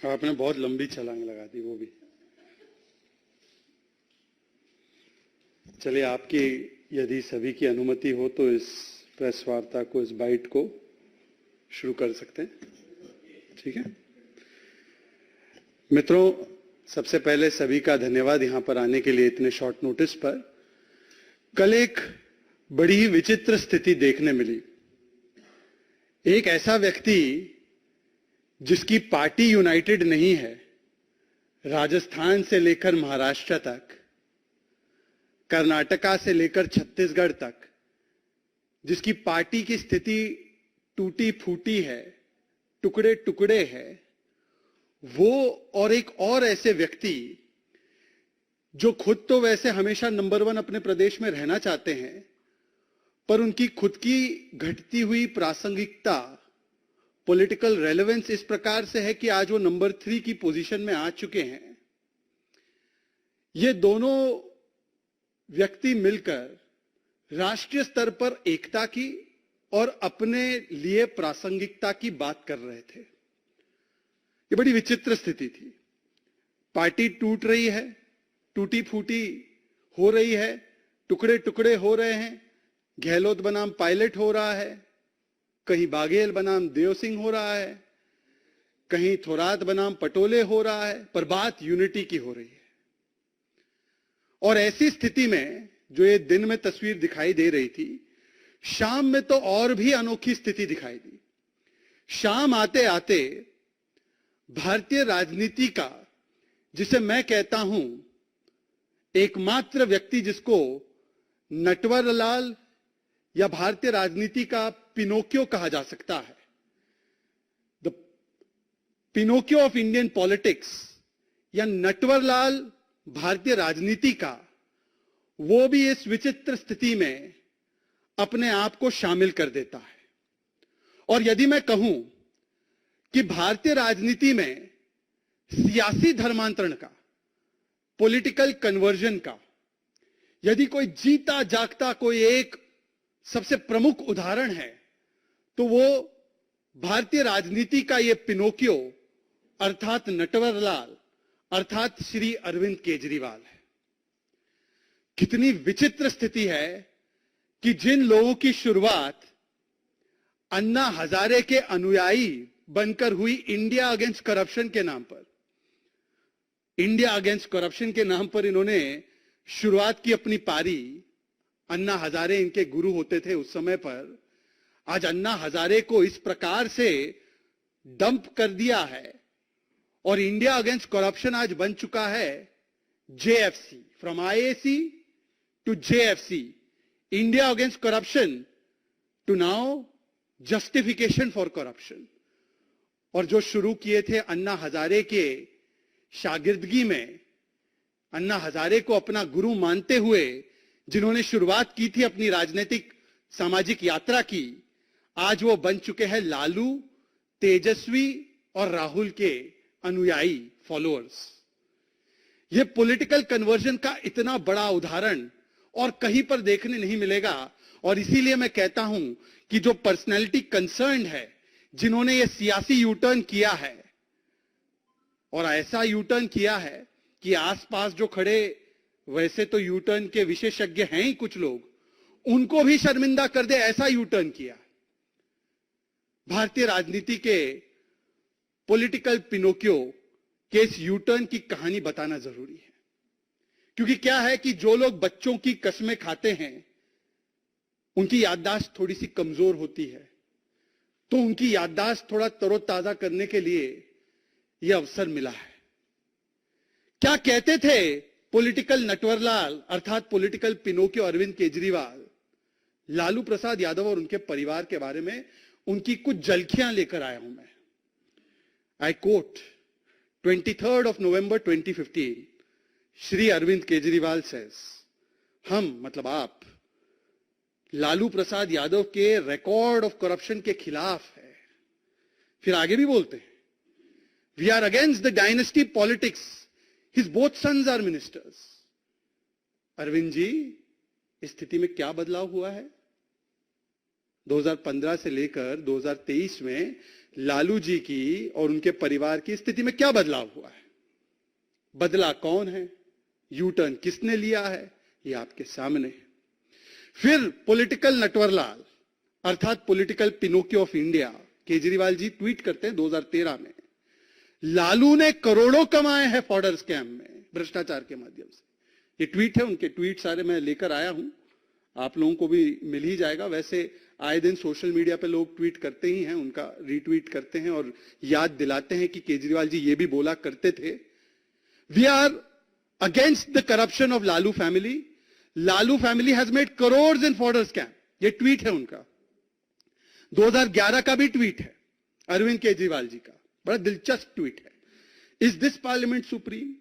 आपने बहुत लंबी छलांग लगा दी, वो भी। चलिए, आपकी यदि सभी की अनुमति हो तो इस प्रेस वार्ता को, इस बाइट को शुरू कर सकते हैं। ठीक है मित्रों, सबसे पहले सभी का धन्यवाद यहां पर आने के लिए इतने शॉर्ट नोटिस पर। कल एक बड़ी ही विचित्र स्थिति देखने मिली। एक ऐसा व्यक्ति जिसकी पार्टी यूनाइटेड नहीं है, राजस्थान से लेकर महाराष्ट्र तक, कर्नाटका से लेकर छत्तीसगढ़ तक, जिसकी पार्टी की स्थिति टूटी फूटी है, टुकड़े टुकड़े है, वो और एक और ऐसे व्यक्ति जो खुद तो वैसे हमेशा नंबर 1 अपने प्रदेश में रहना चाहते हैं, पर उनकी खुद की घटती हुई प्रासंगिकता, पॉलिटिकल रेलेवेंस इस प्रकार से है कि आज वो नंबर 3 की पोजीशन में आ चुके हैं। ये दोनों व्यक्ति मिलकर राष्ट्रीय स्तर पर एकता की और अपने लिए प्रासंगिकता की बात कर रहे थे। ये बड़ी विचित्र स्थिति थी। पार्टी टूट रही है, टूटी फूटी हो रही है, टुकड़े टुकड़े हो रहे हैं। गहलोत बनाम पायलट हो रहा है, कहीं बाघेल बनाम देव सिंह हो रहा है, कहीं थोरात बनाम पटोले हो रहा है, पर बात यूनिटी की हो रही है। और ऐसी स्थिति में जो ये दिन में तस्वीर दिखाई दे रही थी, शाम में तो और भी अनोखी स्थिति दिखाई दी। शाम आते आते भारतीय राजनीति का, जिसे मैं कहता हूं एकमात्र व्यक्ति जिसको नटवरलाल या भारतीय राजनीति का पिनोकियो कहा जा सकता है, the Pinocchio of Indian politics, या नटवरलाल भारतीय राजनीति का, वो भी इस विचित्र स्थिति में अपने आप को शामिल कर देता है। और यदि मैं कहूं कि भारतीय राजनीति में सियासी धर्मांतरण का, पॉलिटिकल कन्वर्जन का, यदि कोई जीता जागता कोई एक सबसे प्रमुख उदाहरण है, तो वो भारतीय राजनीति का ये पिनोकियो अर्थात नटवरलाल, अर्थात श्री अरविंद केजरीवाल है। कितनी विचित्र स्थिति है कि जिन लोगों की शुरुआत अन्ना हजारे के अनुयायी बनकर हुई इंडिया अगेंस्ट करप्शन के नाम पर, इंडिया अगेंस्ट करप्शन के नाम पर इन्होंने शुरुआत की अपनी पारी। अन्ना हजारे इनके गुरु होते थे उस समय पर। आज अन्ना हजारे को इस प्रकार से डंप कर दिया है और इंडिया अगेंस्ट करप्शन आज बन चुका है JFC, from IAC to JFC, India against corruption to now justification for corruption. और जो शुरू किए थे अन्ना हजारे के शागिर्दगी में, अन्ना हजारे को अपना गुरु मानते हुए जिन्होंने शुरुआत की थी अपनी राजनीतिक सामाजिक यात्रा की, आज वो बन चुके हैं लालू, तेजस्वी और राहुल के अनुयायी, फॉलोअर्स। ये पॉलिटिकल कन्वर्जन का इतना बड़ा उदाहरण और कहीं पर देखने नहीं मिलेगा। और इसीलिए मैं कहता हूं कि जो पर्सनैलिटी कंसर्न्ड है, जिन्होंने ये सियासी यूटर्न किया है, और ऐसा यूटर्न किया है कि आसपास जो खड़े वैसे तो यूटर्न के विशेषज्ञ हैं ही कुछ लोग, उनको भी शर्मिंदा कर दे, ऐसा यूटर्न किया। भारतीय राजनीति के पॉलिटिकल पिनोकियो के इस यूटर्न की कहानी बताना जरूरी है। क्योंकि क्या है कि जो लोग बच्चों की कसमें खाते हैं, उनकी याददाश्त थोड़ी सी कमजोर होती है, तो उनकी याददाश्त थोड़ा तरोताजा करने के लिए यह अवसर मिला है। क्या कहते थे पॉलिटिकल नटवरलाल अर्थात पॉलिटिकल पिनोकियो अरविंद केजरीवाल लालू प्रसाद यादव और उनके परिवार के बारे में? उनकी कुछ झलकियां लेकर आया हूं मैं। I quote, 23rd of November 2015, Shri Arvind Kejriwal says, हम मतलब आप लालू प्रसाद यादव के रिकॉर्ड ऑफ करप्शन के खिलाफ है। फिर आगे भी बोलते हैं, we are against the dynasty politics, his both sons are ministers. Arvind ji, इस स्थिति में क्या बदलाव हुआ है? 2015 से लेकर 2023 में लालू जी की और उनके परिवार की स्थिति में क्या बदलाव हुआ है, बदला कौन है, यू टर्न किसने लिया है, ये आपके सामने है। फिर पॉलिटिकल नटवरलाल अर्थात political Pinocchio of India Kejriwal ji tweet करते हैं 2013 में, लालू ने करोड़ों कमाए हैं फॉर्डर स्कैम में भ्रष्टाचार के माध्यम से। ये ट्वीट है, उनके ट्वीट सारे मैं लेकर आया हूं, आप लोगों को भी मिल ही जाएगा। वैसे आए दिन सोशल मीडिया पे लोग ट्वीट करते ही हैं, उनका रीट्वीट करते हैं और याद दिलाते हैं कि केजरीवाल जी ये भी बोला करते थे, we are against the corruption of Lalu family, Lalu family has made crore in fodder scam. ये ट्वीट है उनका, 2011 का भी ट्वीट है अरविंद केजरीवाल जी का, बड़ा दिलचस्प ट्वीट है। Is this parliament supreme?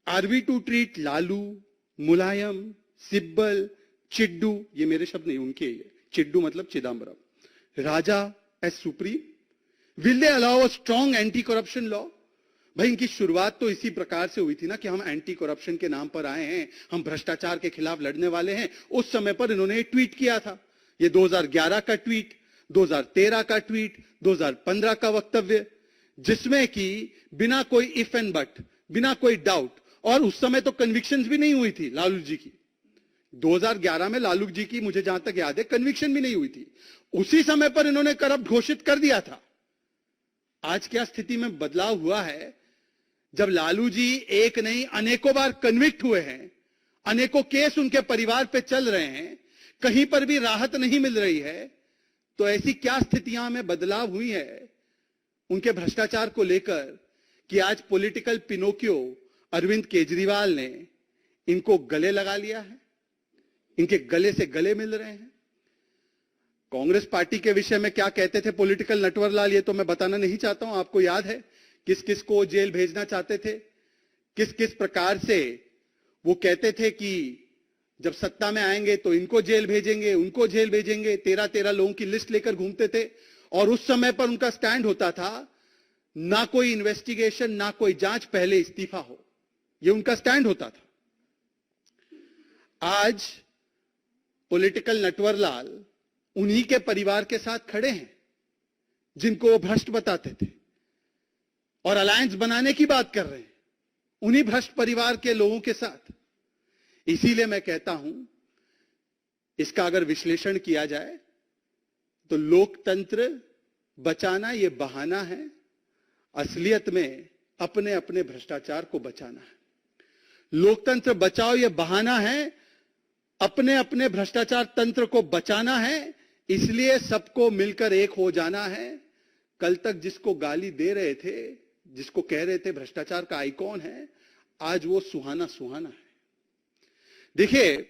Are we to treat Lalu, Mulayam, Sibal, Chiddu, ये मेरे शब्द नहीं उनके, ये चिड्डू मतलब Chidambaram, Raja as supreme? Will they allow a strong anti corruption law? भाई इनकी शुरुआत तो इसी प्रकार से हुई थी ना कि हम एंटी करप्शन के नाम पर आए हैं, हम भ्रष्टाचार के खिलाफ लड़ने वाले हैं। उस समय पर इन्होंने ट्वीट किया था, ये 2011 का ट्वीट, 2013 का ट्वीट, 2015 का वक्तव्य, जिसमें कि बिना कोई इफ एंड बट, बिना कोई डाउट, और उस समय तो कन्विक्शंस भी नहीं हुई थी लालू जी की। 2011 में लालू जी की मुझे जहां तक याद है कन्विक्शन भी नहीं हुई थी, उसी समय पर इन्होंने करप्ट घोषित कर दिया था। आज क्या स्थिति में बदलाव हुआ है, जब लालू जी एक नहीं अनेकों बार कन्विक्ट हुए हैं, अनेकों केस उनके परिवार पे चल रहे हैं, कहीं पर भी राहत नहीं मिल रही है, तो ऐसी क्या स्थितियां में बदलाव हुई है उनके भ्रष्टाचार को लेकर कि आज पॉलिटिकल पिनोकियो अरविंद केजरीवाल ने इनको गले लगा लिया है, इनके गले से गले मिल रहे हैं। कांग्रेस पार्टी के विषय में क्या कहते थे पॉलिटिकल नटवरलाल, ये तो मैं बताना नहीं चाहता हूं, आपको याद है किस किस को जेल भेजना चाहते थे, किस किस प्रकार से वो कहते थे कि जब सत्ता में आएंगे तो इनको जेल भेजेंगे, उनको जेल भेजेंगे, 13-13 लोगों की लिस्ट लेकर घूमते थे। और उस समय पर उनका स्टैंड होता था ना कोई इन्वेस्टिगेशन, ना कोई जांच, पहले इस्तीफा हो, ये उनका स्टैंड होता था। आज पॉलिटिकल नटवरलाल उन्हीं के परिवार के साथ खड़े हैं जिनको वो भ्रष्ट बताते थे और अलायंस बनाने की बात कर रहे हैं उन्हीं भ्रष्ट परिवार के लोगों के साथ। इसीलिए मैं कहता हूं, इसका अगर विश्लेषण किया जाए तो लोकतंत्र बचाना यह बहाना है, असलियत में अपने अपने भ्रष्टाचार को बचाना है। लोकतंत्र बचाओ यह बहाना है, अपने अपने भ्रष्टाचार तंत्र को बचाना है, इसलिए सबको मिलकर एक हो जाना है। कल तक जिसको गाली दे रहे थे, जिसको कह रहे थे भ्रष्टाचार का आइकॉन है, आज वो सुहाना सुहाना है। देखिए,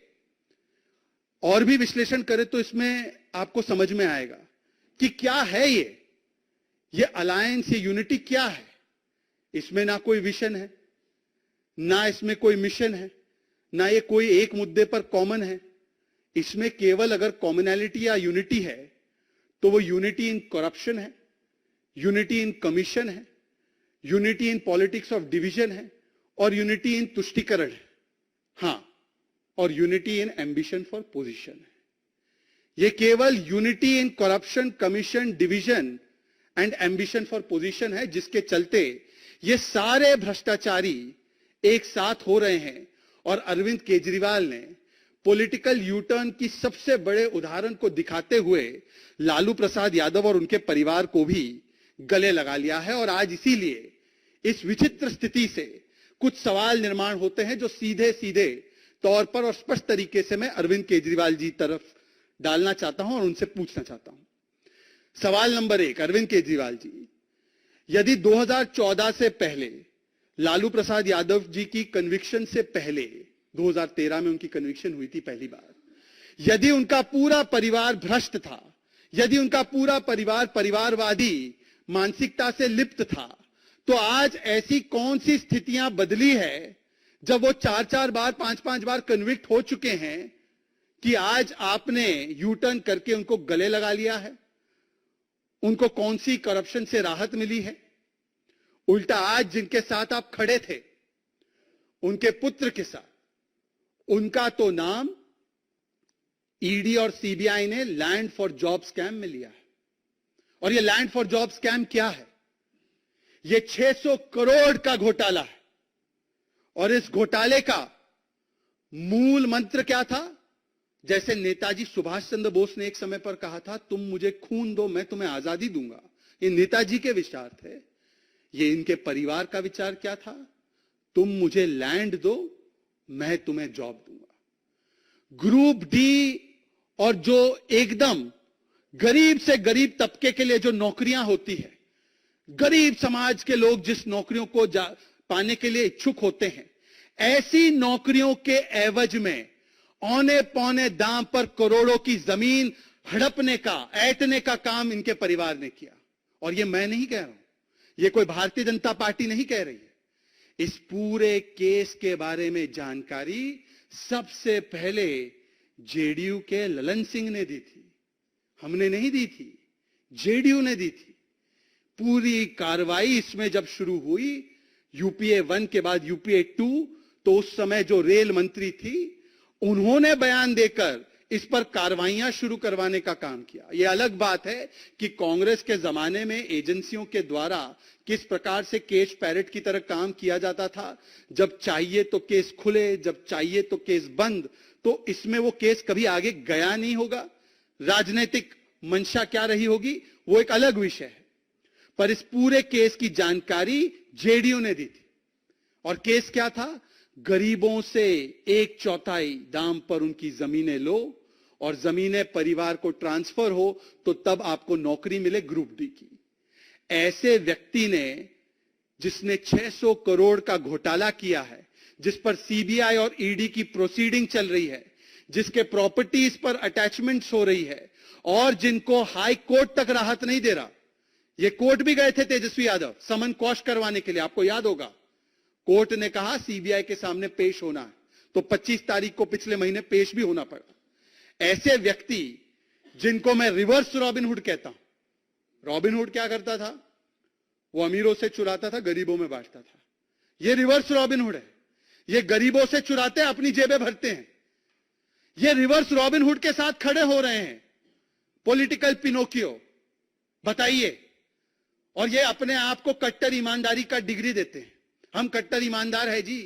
और भी विश्लेषण करें तो इसमें आपको समझ में आएगा कि क्या है ये अलायंस, ये यूनिटी क्या है। इसमें ना कोई विजन है, ना इसमें कोई मिशन है, ना ये कोई एक मुद्दे पर कॉमन है। इसमें केवल अगर कॉमनैलिटी या यूनिटी है तो वो यूनिटी इन करप्शन है, यूनिटी इन कमीशन है, unity in politics of division है और यूनिटी इन तुष्टीकरण है। हां, और unity in ambition for position है। ये केवल unity in corruption, commission, division and ambition for position है, जिसके चलते ये सारे भ्रष्टाचारी एक साथ हो रहे हैं। और अरविंद केजरीवाल ने पॉलिटिकल यूटर्न की सबसे बड़े उदाहरण को दिखाते हुए लालू प्रसाद यादव और उनके परिवार को भी गले लगा लिया है। और आज इसीलिए इस विचित्र स्थिति से कुछ सवाल निर्माण होते हैं जो सीधे सीधे तौर पर और स्पष्ट तरीके से मैं अरविंद केजरीवाल जी तरफ डालना चाहता हूं और उनसे पूछना चाहता हूं। सवाल नंबर 1, अरविंद केजरीवाल जी, यदि 2014 से पहले लालू प्रसाद यादव जी की कन्विक्शन से पहले 2013 में उनकी कन्विक्शन हुई थी पहली बार, यदि उनका पूरा परिवार भ्रष्ट था, यदि उनका पूरा परिवार परिवारवादी मानसिकता से लिप्त था, तो आज ऐसी कौन सी स्थितियां बदली है जब वो 4-4 बार 5-5 बार कन्विक्ट हो चुके हैं कि आज आपने यू टर्न करके उनको गले लगा लिया है? उनको कौन सी करप्शन से राहत मिली है? उल्टा आज जिनके साथ आप खड़े थे, उनके पुत्र के साथ, उनका तो नाम ईडी और सीबीआई ने लैंड फॉर जॉब स्कैम में लिया है। और ये लैंड फॉर जॉब स्कैम क्या है? ये 600 करोड़ का घोटाला है। और इस घोटाले का मूल मंत्र क्या था? जैसे नेताजी सुभाष चंद्र बोस ने एक समय पर कहा था, तुम मुझे खून दो मैं तुम्हें आजादी दूंगा। ये नेताजी के विचार थे। ये इनके परिवार का विचार क्या था? तुम मुझे लैंड दो मैं तुम्हें जॉब दूंगा। ग्रुप डी और जो एकदम गरीब से गरीब तबके के लिए जो नौकरियां होती है, गरीब समाज के लोग जिस नौकरियों को पाने के लिए इच्छुक होते हैं, ऐसी नौकरियों के एवज में औने पौने दाम पर करोड़ों की जमीन हड़पने का, ऐंठने का काम इनके परिवार ने किया। और ये मैं नहीं कह रहा हूं, ये कोई भारतीय जनता पार्टी नहीं कह रही है। इस पूरे केस के बारे में जानकारी सबसे पहले जेडीयू के ललन सिंह ने दी थी, हमने नहीं दी थी, जेडीयू ने दी थी। पूरी कार्रवाई इसमें जब शुरू हुई, यूपीए 1 के बाद यूपीए 2, तो उस समय जो रेल मंत्री थी उन्होंने बयान देकर इस पर कार्रवाइयां शुरू करवाने का काम किया। यह अलग बात है कि कांग्रेस के जमाने में एजेंसियों के द्वारा किस प्रकार से केस पैरेट की तरह काम किया जाता था, जब चाहिए तो केस खुले, जब चाहिए तो केस बंद। तो इसमें वो केस कभी आगे गया नहीं होगा। राजनीतिक मंशा क्या रही होगी वो एक अलग विषय है, पर इस पूरे केस की जानकारी जेडीयू ने दी थी। और केस क्या था? गरीबों से 1/4 दाम पर उनकी जमीनें लो और जमीनें परिवार को ट्रांसफर हो तो तब आपको नौकरी मिले ग्रुप डी की। ऐसे व्यक्ति ने, जिसने 600 करोड़ का घोटाला किया है, जिस पर सीबीआई और ईडी की प्रोसीडिंग चल रही है, जिसके प्रॉपर्टीज पर अटैचमेंट्स हो रही है और जिनको हाई कोर्ट तक राहत नहीं दे रहा। ये कोर्ट भी गए थे तेजस्वी यादव समन क्वॉश करवाने के लिए, आपको याद होगा। कोर्ट ने कहा सीबीआई के सामने पेश होना है, तो 25 तारीख को पिछले महीने पेश भी होना पड़ा। ऐसे व्यक्ति जिनको मैं रिवर्स रॉबिनहुड कहता हूं। रॉबिनहुड क्या करता था? वो अमीरों से चुराता था, गरीबों में बांटता था। ये रिवर्स रॉबिनहुड है। ये गरीबों से चुराते हैं, अपनी जेबें भरते हैं। ये रिवर्स रॉबिनहुड के साथ खड़े हो रहे हैं, पॉलिटिकल पिनोकियो। बताइए। और ये अपने आप को कट्टर ईमानदारी का डिग्री देते हैं, हम कट्टर ईमानदार है जी।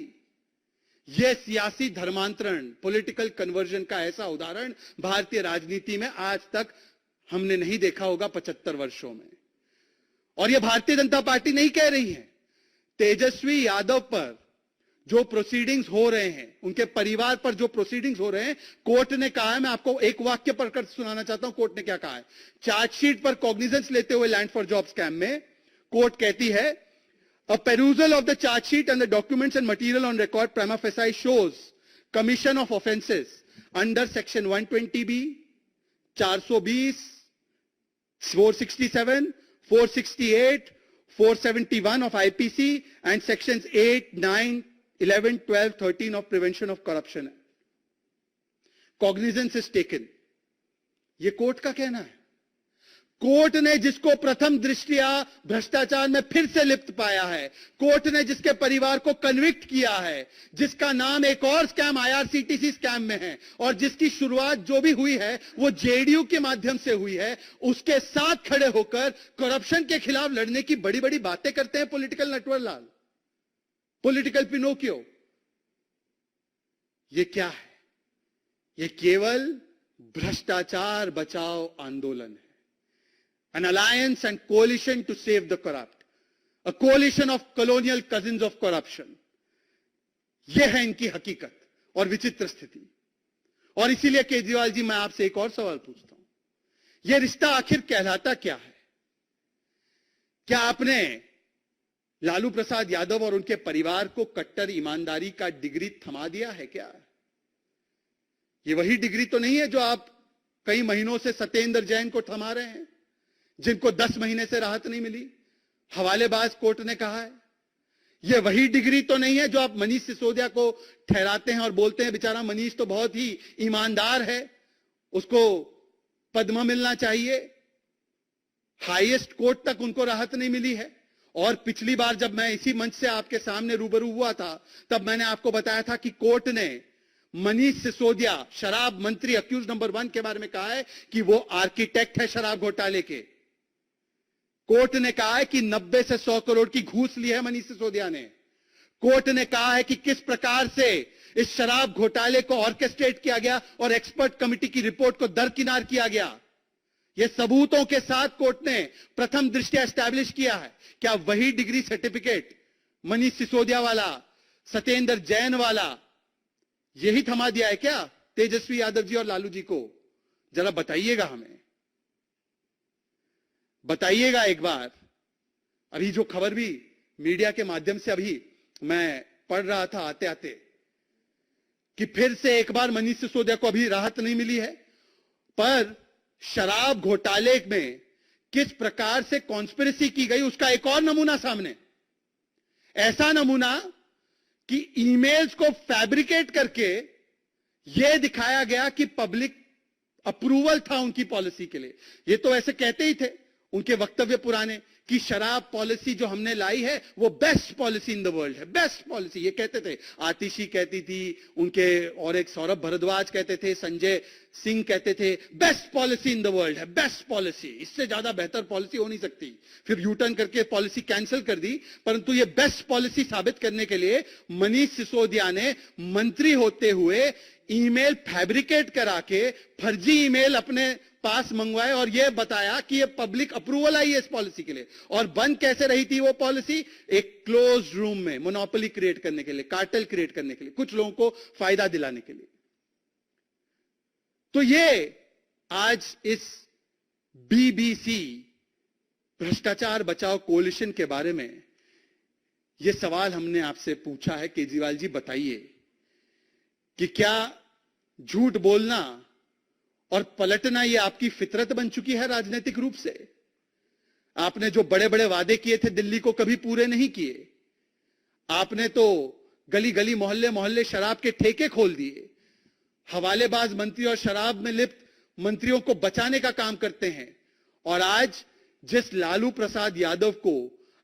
यह सियासी धर्मांतरण, पॉलिटिकल कन्वर्जन का ऐसा उदाहरण भारतीय राजनीति में आज तक हमने नहीं देखा होगा 75 वर्षों में। और यह भारतीय जनता पार्टी नहीं कह रही है। तेजस्वी यादव पर जो प्रोसीडिंग्स हो रहे हैं, उनके परिवार पर जो प्रोसीडिंग्स हो रहे हैं, कोर्ट ने कहा है, मैं आपको एक वाक्य पढ़कर सुनाना चाहता हूं कोर्ट ने क्या कहा है। चार्जशीट पर कॉग्निजेंस लेते हुए लैंड फॉर जॉब स्कैम में कोर्ट कहती है, a perusal of the charge sheet and the documents and material on record prima facie shows commission of offences under section 120b, 420, 467, 468, 471 of IPC and sections 8, 9, 11, 12, 13 of prevention of corruption. Cognizance is taken. ये court का कहना है। Court ने जिसको प्रथम दृष्टया भ्रष्टाचार में फिर से लिप्त पाया है, कोर्ट ने जिसके परिवार को कन्विक्ट किया है, जिसका नाम एक और स्कैम आईआरसीटीसी स्कैम में है और जिसकी शुरुआत जो भी हुई है वो जेडीयू के माध्यम से हुई है, उसके साथ खड़े होकर करप्शन के खिलाफ लड़ने की बड़ी बड़ी बातें करते हैं पॉलिटिकल नटवरलाल, पॉलिटिकल पिनोकियो। ये क्या है? ये केवल भ्रष्टाचार बचाओ आंदोलन है। An alliance and coalition to save the corrupt. A coalition of colonial cousins of corruption. यह है इनकी हकीकत और विचित्र स्थिति। और इसीलिए केजरीवाल जी, मैं आपसे एक और सवाल पूछता हूं, यह रिश्ता आखिर कहलाता क्या है? क्या आपने लालू प्रसाद यादव और उनके परिवार को कट्टर ईमानदारी का डिग्री थमा दिया है क्या? ये वही डिग्री तो नहीं है जो आप कई महीनों से सत्येंद्र जैन को थमा रहे हैं, जिनको 10 महीने से राहत नहीं मिली, हवालेबाज कोर्ट ने कहा है। यह वही डिग्री तो नहीं है जो आप मनीष सिसोदिया को ठहराते हैं और बोलते हैं बेचारा मनीष तो बहुत ही ईमानदार है, उसको पद्म मिलना चाहिए। हाईएस्ट कोर्ट तक उनको राहत नहीं मिली है। और पिछली बार जब मैं इसी मंच से आपके सामने रूबरू हुआ था, तब मैंने आपको बताया था कि कोर्ट ने मनीष सिसोदिया, शराब मंत्री अक्यूज नंबर 1 के बारे में कहा है कि वो आर्किटेक्ट है शराब घोटाले के। कोर्ट ने कहा है कि 90 से 100 करोड़ की घूस ली है मनीष सिसोदिया ने। कोर्ट ने कहा है कि किस प्रकार से इस शराब घोटाले को ऑर्केस्ट्रेट किया गया और एक्सपर्ट कमेटी की रिपोर्ट को दरकिनार किया गया। यह सबूतों के साथ कोर्ट ने प्रथम दृष्टया एस्टैब्लिश किया है। क्या वही डिग्री सर्टिफिकेट मनीष सिसोदिया वाला, सत्येंद्र जैन वाला, यही थमा दिया है क्या तेजस्वी यादव जी और लालू जी को? जरा बताइएगा, हमें बताइएगा एक बार। अभी जो खबर भी मीडिया के माध्यम से अभी मैं पढ़ रहा था आते आते, कि फिर से एक बार मनीष सिसोदिया को अभी राहत नहीं मिली है, पर शराब घोटाले में किस प्रकार से कॉन्स्पिरेसी की गई उसका एक और नमूना सामने। ऐसा नमूना कि ईमेल्स को फैब्रिकेट करके यह दिखाया गया कि पब्लिक अप्रूवल था उनकी पॉलिसी के लिए। ये तो ऐसे कहते ही थे उनके वक्तव्य पुराने कि शराब पॉलिसी जो हमने लाई है वो best policy in the world है, बेस्ट पॉलिसी ये कहते थे। आतिशी कहती थी, उनके और एक सौरभ भारद्वाज कहते थे, संजय सिंह कहते थे, best policy in the world है, बेस्ट पॉलिसी, इससे ज्यादा बेहतर पॉलिसी हो नहीं सकती। फिर यू टर्न करके पॉलिसी कैंसिल कर दी, परंतु ये बेस्ट पॉलिसी साबित करने के लिए मनीष सिसोदिया ने मंत्री होते हुए ईमेल फैब्रिकेट करा के फर्जी ईमेल अपने पास मंगवाए और यह बताया कि यह पब्लिक अप्रूवल आई है इस पॉलिसी के लिए। और बंद कैसे रही थी वो पॉलिसी? एक क्लोज रूम में मोनोपोली क्रिएट करने के लिए, कार्टेल क्रिएट करने के लिए, कुछ लोगों को फायदा दिलाने के लिए। तो ये आज इस बीबीसी भ्रष्टाचार बचाओ कोलिशन के बारे में यह सवाल हमने आपसे पूछा है। केजरीवाल जी बताइए कि क्या झूठ बोलना और पलटना ये आपकी फितरत बन चुकी है राजनीतिक रूप से? आपने जो बड़े बड़े वादे किए थे दिल्ली को कभी पूरे नहीं किए। आपने तो गली गली मोहल्ले मोहल्ले शराब के ठेके खोल दिए। हवालेबाज मंत्री और शराब में लिप्त मंत्रियों को बचाने का काम करते हैं। और आज जिस लालू प्रसाद यादव को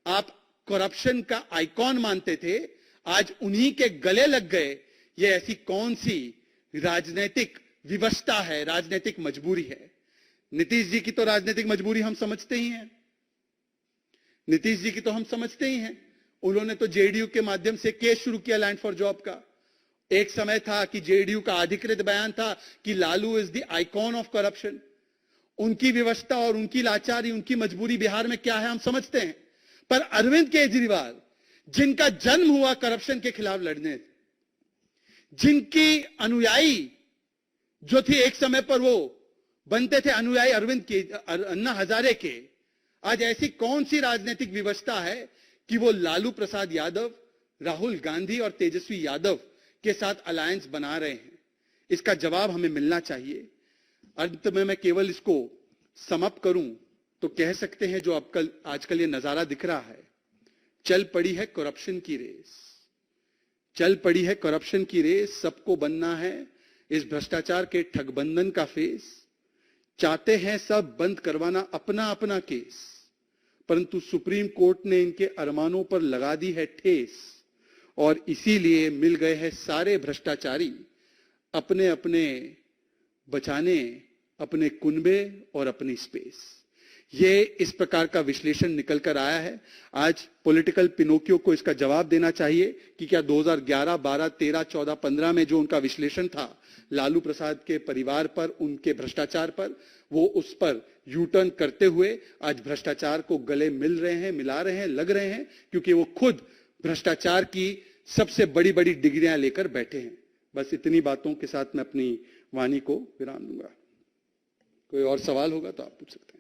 आप करप्शन का आइकॉन मानते थे, आज उन्हीं के गले लग गए। ये ऐसी कौन सी राजनीतिक विवशता है, राजनीतिक मजबूरी है? नीतीश जी की तो राजनीतिक मजबूरी हम समझते ही हैं। नीतीश जी की तो हम समझते ही हैं। उन्होंने तो जेडीयू के माध्यम से केस शुरू किया लैंड फॉर जॉब का। एक समय था कि जेडीयू का अधिकृत बयान था कि Lalu is the icon of corruption. उनकी विवशता और उनकी लाचारी, उनकी मजबूरी बिहार में क्या है हम समझते हैं। पर अरविंद केजरीवाल, जिनका जन्म हुआ करप्शन के खिलाफ लड़ने, जिनकी अनुयायी जो थी एक समय पर वो बनते थे अनुयायी अरविंद के, अन्ना हजारे के, आज ऐसी कौन सी राजनीतिक विवशता है कि वो लालू प्रसाद यादव, राहुल गांधी और तेजस्वी यादव के साथ अलायंस बना रहे हैं? इसका जवाब हमें मिलना चाहिए। अंत में मैं केवल इसको समअप करूं तो कह सकते हैं जो आजकल ये नजारा दिख रहा है, चल पड़ी है करप्शन की रेस, चल पड़ी है करप्शन की रेस। सबको बनना है इस भ्रष्टाचार के ठगबंधन का फेस। चाहते हैं सब बंद करवाना अपना अपना केस, परंतु सुप्रीम कोर्ट ने इनके अरमानों पर लगा दी है ठेस। और इसीलिए मिल गए हैं सारे भ्रष्टाचारी अपने अपने बचाने, अपने कुनबे और अपनी स्पेस। ये इस प्रकार का विश्लेषण निकल कर आया है। आज पॉलिटिकल पिनोकियो को इसका जवाब देना चाहिए कि क्या 2011, 12, 13, 14, 15 में जो उनका विश्लेषण था लालू प्रसाद के परिवार पर, उनके भ्रष्टाचार पर, वो उस पर यू टर्न करते हुए आज भ्रष्टाचार को गले मिल रहे हैं, मिला रहे हैं, लग रहे हैं, क्योंकि वो खुद भ्रष्टाचार की सबसे बड़ी बड़ी डिग्रियां लेकर बैठे हैं। बस इतनी बातों के साथ मैं अपनी वाणी को विराम दूंगा। कोई और सवाल होगा तो आप पूछ सकते हैं।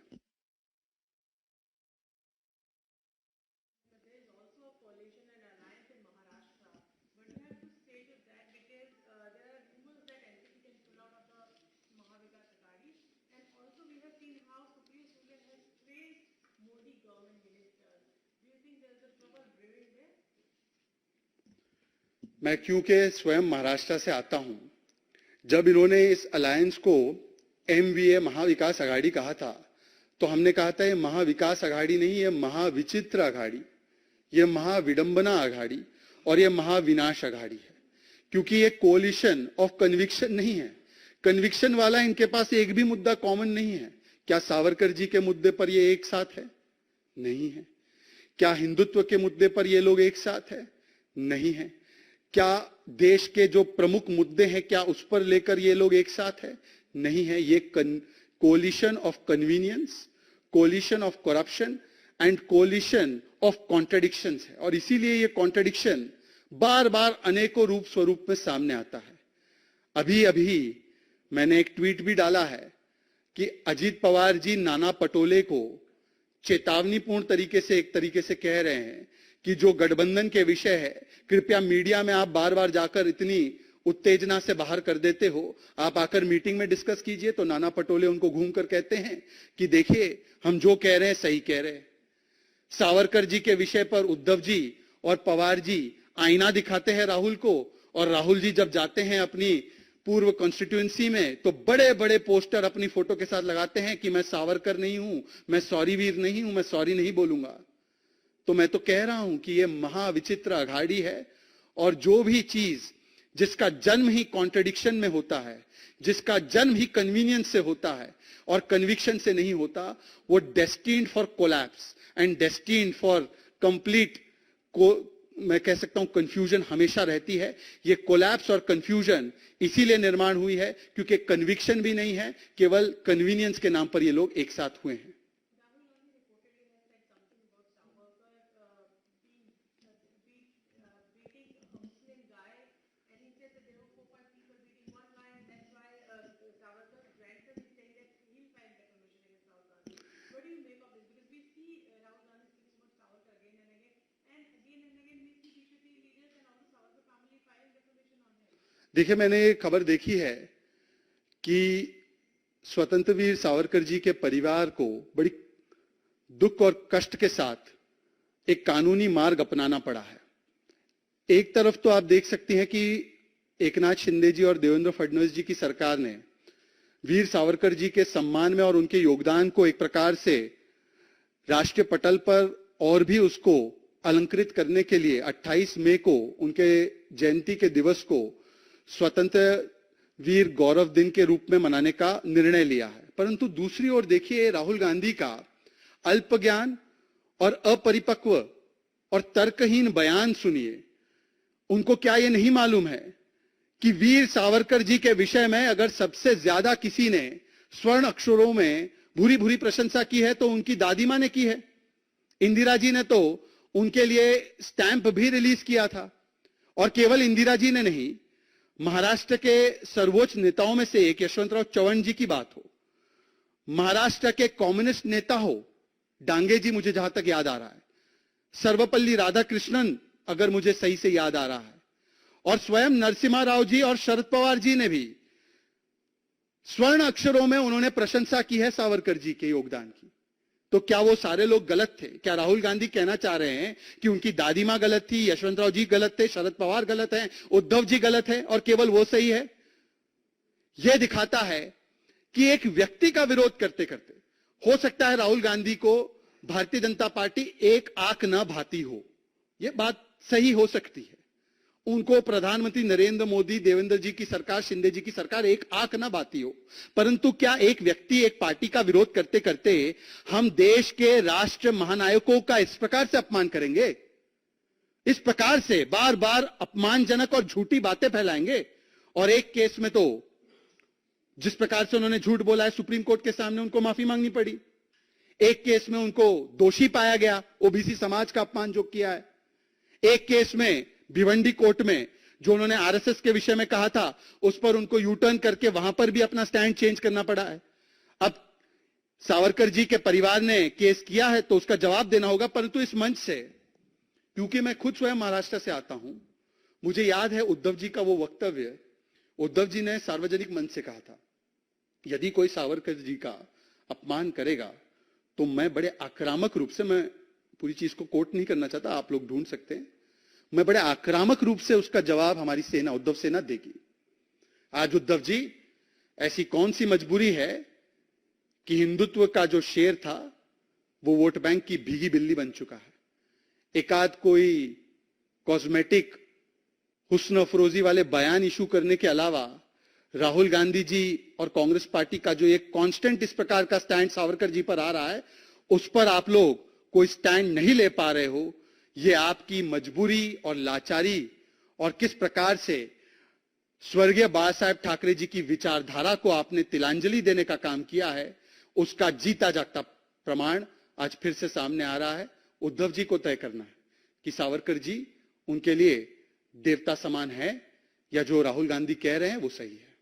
मैं क्योंकि स्वयं महाराष्ट्र से आता हूं, जब इन्होंने इस अलायंस को एमवीए महाविकास आघाड़ी कहा था तो हमने कहा था ये महाविकास आघाड़ी नहीं, ये महाविचित्र आघाड़ी, ये महाविडंबना आघाड़ी और ये महाविनाश आघाड़ी है। क्योंकि ये कोलिशन ऑफ कन्विक्शन नहीं है। कन्विक्शन वाला इनके पास एक भी मुद्दा कॉमन नहीं है। क्या सावरकर जी के मुद्दे पर ये एक साथ है? नहीं है। क्या हिंदुत्व के मुद्दे पर ये लोग एक साथ है? नहीं है। क्या देश के जो प्रमुख मुद्दे हैं क्या उस पर लेकर ये लोग एक साथ है? नहीं है। ये collision of convenience, collision of corruption and collision of contradictions है। और इसीलिए ये कॉन्ट्रडिक्शन बार बार अनेकों रूप स्वरूप में सामने आता है। अभी अभी मैंने एक ट्वीट भी डाला है कि अजीत पवार जी नाना पटोले को चेतावनीपूर्ण तरीके से एक तरीके से कह रहे हैं कि जो गठबंधन के विषय है कृपया मीडिया में आप बार बार जाकर इतनी उत्तेजना से बाहर कर देते हो, आप आकर मीटिंग में डिस्कस कीजिए। तो नाना पटोले उनको घूमकर कहते हैं कि देखिए हम जो कह रहे हैं सही कह रहे हैं। सावरकर जी के विषय पर उद्धव जी और पवार जी आईना दिखाते हैं राहुल को, और राहुल जी जब जाते हैं अपनी पूर्व कॉन्स्टिट्यूएंसी में तो बड़े बड़े पोस्टर अपनी फोटो के साथ लगाते हैं कि मैं सावरकर नहीं हूं, मैं सॉरी वीर नहीं हूं, मैं सॉरी नहीं बोलूंगा। तो मैं तो कह रहा हूं कि यह महाविचित्र अघाड़ी है, और जो भी चीज जिसका जन्म ही कॉन्ट्रडिक्शन में होता है, जिसका जन्म ही कन्वीनियंस से होता है और कन्विक्शन से नहीं होता, वो destined for collapse and destined for complete मैं कह सकता हूं कंफ्यूजन हमेशा रहती है। ये कोलैप्स और कंफ्यूजन इसीलिए निर्माण हुई है क्योंकि कन्विक्शन भी नहीं है, केवल कन्वीनियंस के नाम पर ये लोग एक साथ हुए हैं। देखिए, मैंने ये खबर देखी है कि स्वतंत्र वीर सावरकर जी के परिवार को बड़ी दुख और कष्ट के साथ एक कानूनी मार्ग अपनाना पड़ा है। एक तरफ तो आप देख सकते हैं कि एकनाथ शिंदे जी और देवेंद्र फडणवीस जी की सरकार ने वीर सावरकर जी के सम्मान में और उनके योगदान को एक प्रकार से राष्ट्रीय पटल पर और भी उसको अलंकृत करने के लिए 28 मई को उनके जयंती के दिवस को स्वतंत्र वीर गौरव दिन के रूप में मनाने का निर्णय लिया है। परंतु दूसरी ओर देखिए, राहुल गांधी का अल्प ज्ञान और अपरिपक्व और तर्कहीन बयान सुनिए। उनको क्या यह नहीं मालूम है कि वीर सावरकर जी के विषय में अगर सबसे ज्यादा किसी ने स्वर्ण अक्षरों में भूरी भूरी प्रशंसा की है तो उनकी दादी मां ने की है। इंदिरा जी ने तो उनके लिए स्टैंप भी रिलीज किया था। और केवल इंदिरा जी ने नहीं, महाराष्ट्र के सर्वोच्च नेताओं में से एक यशवंतराव चव्हाण जी की बात हो, महाराष्ट्र के कम्युनिस्ट नेता हो डांगे जी, मुझे जहां तक याद आ रहा है, सर्वपल्ली राधाकृष्णन अगर मुझे सही से याद आ रहा है, और स्वयं नरसिम्हा राव जी और शरद पवार जी ने भी स्वर्ण अक्षरों में उन्होंने प्रशंसा की है सावरकर जी के योगदान की। तो क्या वो सारे लोग गलत थे? क्या राहुल गांधी कहना चाह रहे हैं कि उनकी दादी मां गलत थी, यशवंतराव जी गलत थे, शरद पवार गलत हैं, उद्धव जी गलत है और केवल वो सही है? यह दिखाता है कि एक व्यक्ति का विरोध करते करते हो सकता है राहुल गांधी को भारतीय जनता पार्टी एक आंख न भाती हो। यह बात सही हो सकती है, उनको प्रधानमंत्री नरेंद्र मोदी, देवेंद्र जी की सरकार, शिंदे जी की सरकार एक आंख ना बाती हो। परंतु क्या एक व्यक्ति एक पार्टी का विरोध करते करते हम देश के राष्ट्र महानायकों का इस प्रकार से अपमान करेंगे? इस प्रकार से बार बार अपमानजनक और झूठी बातें फैलाएंगे? और एक केस में तो जिस प्रकार से उन्होंने झूठ बोला है, सुप्रीम कोर्ट के सामने उनको माफी मांगनी पड़ी। एक केस में उनको दोषी पाया गया, ओबीसी समाज का अपमान जो किया है। एक केस में भिवंडी कोर्ट में जो उन्होंने आरएसएस के विषय में कहा था, उस पर उनको यू टर्न करके वहां पर भी अपना स्टैंड चेंज करना पड़ा है। अब सावरकर जी के परिवार ने केस किया है तो उसका जवाब देना होगा। परंतु इस मंच से, क्योंकि मैं खुद स्वयं महाराष्ट्र से आता हूं, मुझे याद है उद्धव जी का वो वक्तव्य। उद्धव जी ने सार्वजनिक मंच से कहा था, यदि कोई सावरकर जी का अपमान करेगा तो मैं बड़े आक्रामक रूप से, मैं पूरी चीज को कोट नहीं करना चाहता, आप लोग ढूंढ सकते हैं, मैं बड़े आक्रामक रूप से उसका जवाब हमारी सेना, उद्धव सेना देगी। आज उद्धव जी, ऐसी कौन सी मजबूरी है कि हिंदुत्व का जो शेर था वो वोट बैंक की भीगी बिल्ली बन चुका है। एकाध कोई कॉस्मेटिक हुस्न अफरोजी वाले बयान इशू करने के अलावा राहुल गांधी जी और कांग्रेस पार्टी का जो एक कांस्टेंट इस प्रकार का स्टैंड सावरकर जी पर आ रहा है, उस पर आप लोग कोई स्टैंड नहीं ले पा रहे हो, ये आपकी मजबूरी और लाचारी और किस प्रकार से स्वर्गीय बाला साहेब ठाकरे जी की विचारधारा को आपने तिलांजलि देने का काम किया है, उसका जीता जागता प्रमाण आज फिर से सामने आ रहा है। उद्धव जी को तय करना है कि सावरकर जी उनके लिए देवता समान है या जो राहुल गांधी कह रहे हैं वो सही है।